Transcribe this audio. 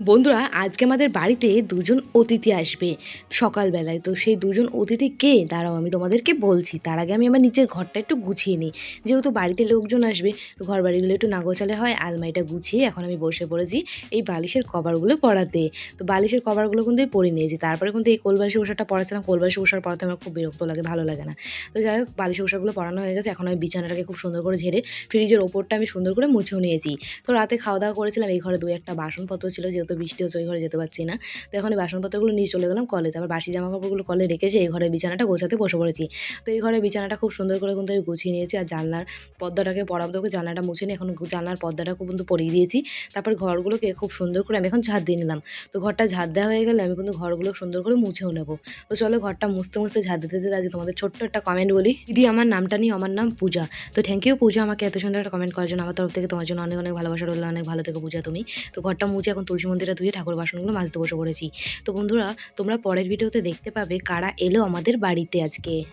বন্ধুরা, আজকে আমাদের বাড়িতে দুজন অতিথি আসবে সকালবেলায়। তো সেই দুজন অতিথি কে দাঁড়াও আমি তোমাদেরকে বলছি। তার আগে আমি আমার নিচের ঘরটা একটু গুছিয়ে নিই। যেহেতু বাড়িতে লোকজন আসবে, তো ঘর বাড়িগুলো একটু না গোছালে হয়। আলমারিটা গুছিয়ে এখন আমি বসে পড়েছি এই বালিশের কভারগুলো পরাতে। তো বালিশের কভারগুলো কিন্তু আমি পরে নিয়েছি। তারপরে কিন্তু এই কোলবালিশের ওষাটা পরাচ্ছিলাম। কোলবালিশের ওষার পরাতে আমার খুব বিরক্ত লাগে, ভালো লাগে না। তো যাই হোক, বালিশের ওষাগুলো পরানো হয়ে গেছে। এখন আমি বিছানাটাকে খুব সুন্দর করে ঝেড়ে ফ্রিজের ওপরটা আমি সুন্দর করে মুছেও নিয়েছি। তো রাতে খাওয়া-দাওয়া করেছিলাম। এই ঘরে ২-১টা বাসনপত্র ছিল, যেহেতু বৃষ্টি হচ্ছে ওই ঘরে যেতে পারছি না। তো এখন এই বাসনপত্রগুলো নিয়ে চলে গেলাম কলে। তারপর বাসি জামাকাপড়গুলো কলে রেখেছি, এই ঘরে বিছানাটা গোছাতে বসে পড়েছি। তো এই ঘরে বিছানাটা খুব সুন্দর করে কিন্তু আমি গুছিয়ে নিয়েছি। আর জানলার পর্দাটাকে পরাবো, জানলাটা মুছে নিয়ে এখন জানলার পর্দাটা কিন্তু পরিয়ে দিয়েছি। তারপর ঘরগুলোকে খুব সুন্দর করে আমি এখন ঝাঁট দিয়ে নিলাম। তো ঘরটা ঝাঁট দেওয়া হয়ে গেলে আমি কিন্তু ঘরগুলো সুন্দর করে মুছেও নেব। তো চলো ঘরটা মুছতে ঝাঁট দিতে আজকে তোমাদের ছোট্ট একটা কমেন্ট বলি। দিদি, আমার নামটা নিয়ে, আমার নাম পূজা। তো থ্যাংক ইউ পূজা, আমাকে এত সুন্দর একটা কমেন্ট করার জন্য। আমার তরফ থেকে তোমার জন্য অনেক অনেক ভালোবাসা রইল। অনেক ভালো থেকো পূজা তুমি। তো ঘরটা মুছে এখন তুলসী মন্দিরে ধুয়ে ঠাকুর বাসনগুলো মাজতে বসে পড়েছি। তো বন্ধুরা, তোমরা পরের ভিডিওতে দেখতে পাবে কারা এলো আমাদের বাড়িতে আজকে।